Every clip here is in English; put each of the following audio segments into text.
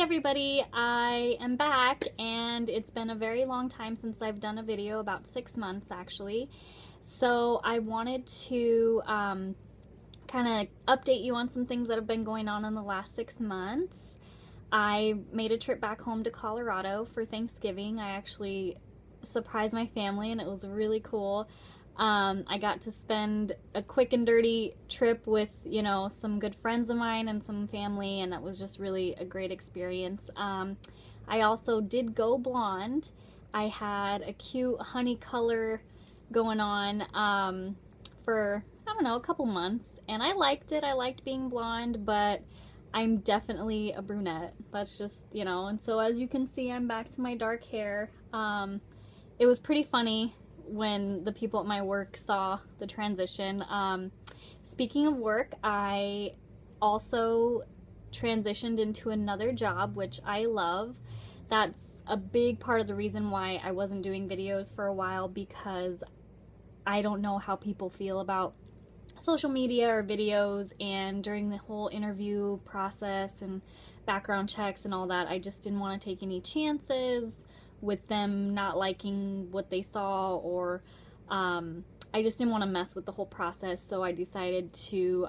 everybody, I am back, and it's been a very long time since I've done a video, about 6 months actually. So I wanted to kind of update you on some things that have been going on in the last 6 months. I made a trip back home to Colorado for Thanksgiving. I actually surprised my family and it was really cool. I got to spend a quick and dirty trip with, some good friends of mine and some family, and that was just really a great experience. I also did go blonde. I had a cute honey color going on for, I don't know, a couple months, and I liked it. I liked being blonde, but I'm definitely a brunette. That's just, and so as you can see, I'm back to my dark hair. It was pretty funny when the people at my work saw the transition. Speaking of work, I also transitioned into another job, which I love. That's a big part of the reason why I wasn't doing videos for a while, because I don't know how people feel about social media or videos, and during the whole interview process and background checks and all that, I just didn't want to take any chances with them not liking what they saw, or I just didn't want to mess with the whole process, so I decided to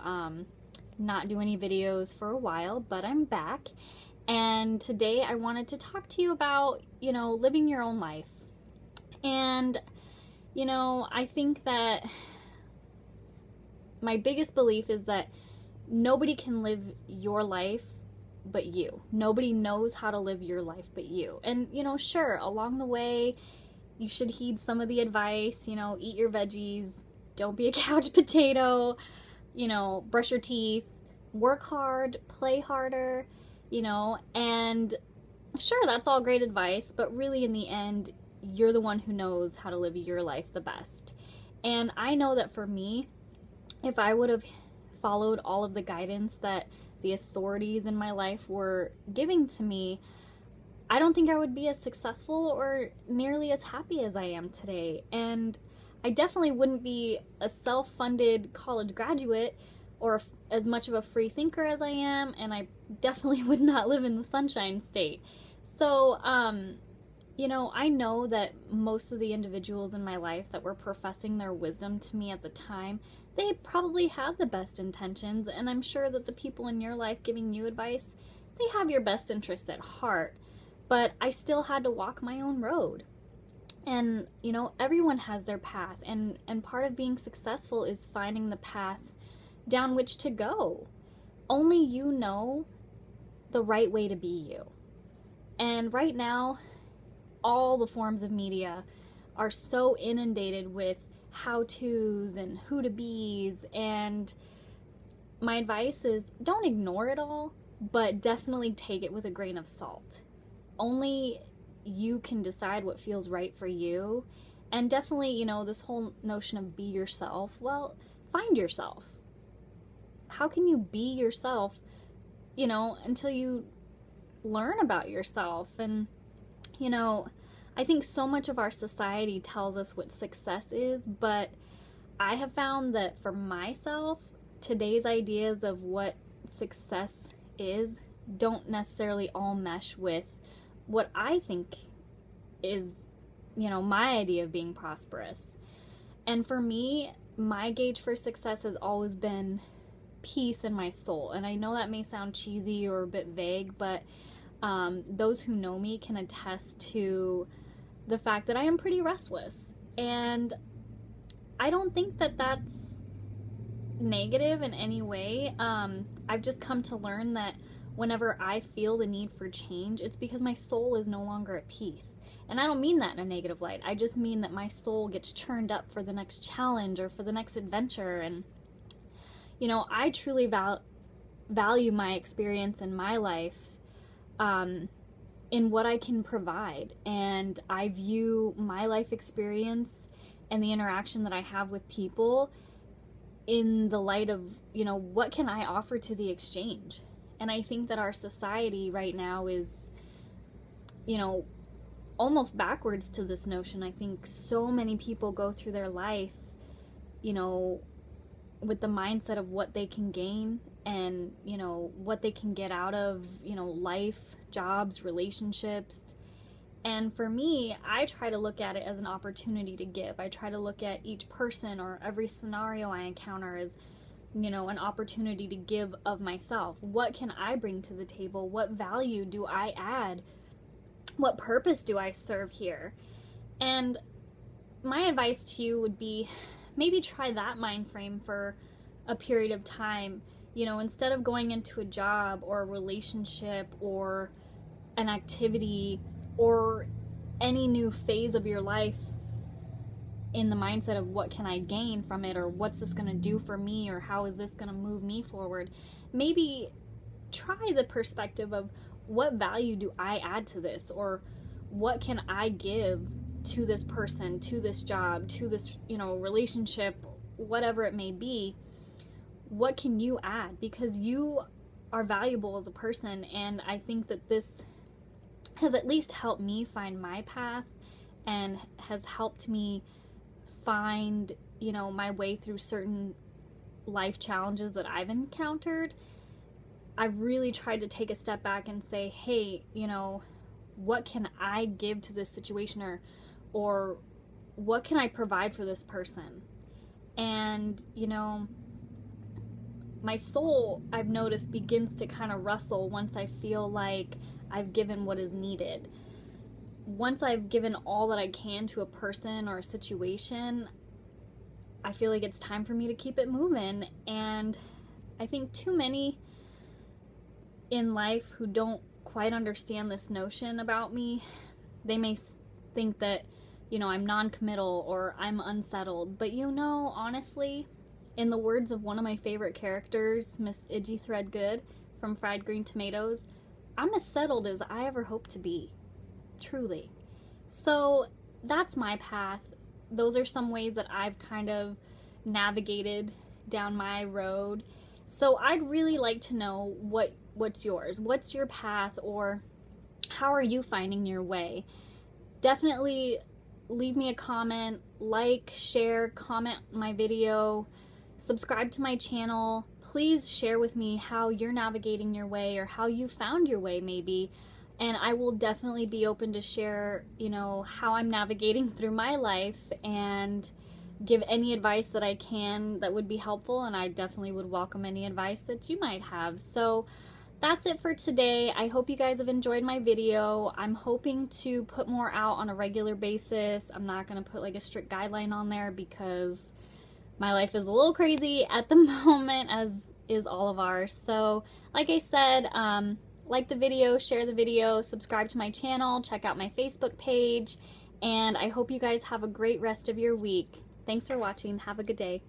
not do any videos for a while, but I'm back. And today I wanted to talk to you about, living your own life. And, I think that my biggest belief is that nobody can live your life but you. Nobody knows how to live your life but you. And, sure, along the way, you should heed some of the advice, eat your veggies, don't be a couch potato, brush your teeth, work hard, play harder, and sure, that's all great advice, but really in the end, you're the one who knows how to live your life the best. And I know that for me, if I would have followed all of the guidance that the authorities in my life were giving to me, I don't think I would be as successful or nearly as happy as I am today. And I definitely wouldn't be a self-funded college graduate or as much of a free thinker as I am, and I definitely would not live in the Sunshine State. So, I know that most of the individuals in my life that were professing their wisdom to me at the time, they probably had the best intentions, and I'm sure that the people in your life giving you advice, they have your best interests at heart, but I still had to walk my own road. And, everyone has their path, and part of being successful is finding the path down which to go. Only you know the right way to be you. And right now, all the forms of media are so inundated with how-tos and who-to-be's, and my advice is don't ignore it all, but definitely take it with a grain of salt. Only you can decide what feels right for you, and definitely, this whole notion of be yourself, well, find yourself. How can you be yourself, until you learn about yourself? And, I think so much of our society tells us what success is, but I have found that for myself, today's ideas of what success is don't necessarily all mesh with what I think is, my idea of being prosperous. And for me, my gauge for success has always been peace in my soul. And I know that may sound cheesy or a bit vague, but those who know me can attest to the fact that I am pretty restless. And I don't think that that's negative in any way. I've just come to learn that whenever I feel the need for change, it's because my soul is no longer at peace. And I don't mean that in a negative light. I just mean that my soul gets churned up for the next challenge or for the next adventure. And, I truly value my experience in my life in what I can provide. And I view my life experience and the interaction that I have with people in the light of, what can I offer to the exchange? And I think that our society right now is, almost backwards to this notion. I think so many people go through their life, with the mindset of what they can gain and, you know, what they can get out of, you know, life, jobs, relationships. And for me, I try to look at it as an opportunity to give. I try to look at each person or every scenario I encounter as, you know, an opportunity to give of myself. What can I bring to the table? What value do I add? What purpose do I serve here? And my advice to you would be maybe try that mind frame for a period of time. You know, instead of going into a job or a relationship or an activity or any new phase of your life in the mindset of what can I gain from it, or what's this going to do for me, or how is this going to move me forward, maybe try the perspective of what value do I add to this, or what can I give to this person, to this job, to this, you know, relationship, whatever it may be. What can you add? Because you are valuable as a person, and I think that this has at least helped me find my path and has helped me find, you know, my way through certain life challenges that I've encountered. I've really tried to take a step back and say, hey, you know, what can I give to this situation, or what can I provide for this person? And, you know, my soul, I've noticed, begins to kind of rustle once I feel like I've given what is needed. Once I've given all that I can to a person or a situation, I feel like it's time for me to keep it moving. And I think too many in life who don't quite understand this notion about me, they may think that, you know, I'm non-committal or I'm unsettled. But you know, honestly, in the words of one of my favorite characters, Miss Idgy Threadgood from Fried Green Tomatoes, I'm as settled as I ever hope to be. Truly. So that's my path. Those are some ways that I've kind of navigated down my road. So I'd really like to know what's yours. What's your path, or how are you finding your way? Definitely leave me a comment, like, share, comment my video, subscribe to my channel. Please share with me how you're navigating your way, or how you found your way maybe. And I will definitely be open to share, you know, how I'm navigating through my life and give any advice that I can that would be helpful. And I definitely would welcome any advice that you might have. So that's it for today. I hope you guys have enjoyed my video. I'm hoping to put more out on a regular basis. I'm not going to put like a strict guideline on there because my life is a little crazy at the moment, as is all of ours. So like I said, like the video, share the video, subscribe to my channel, check out my Facebook page, and I hope you guys have a great rest of your week. Thanks for watching. Have a good day.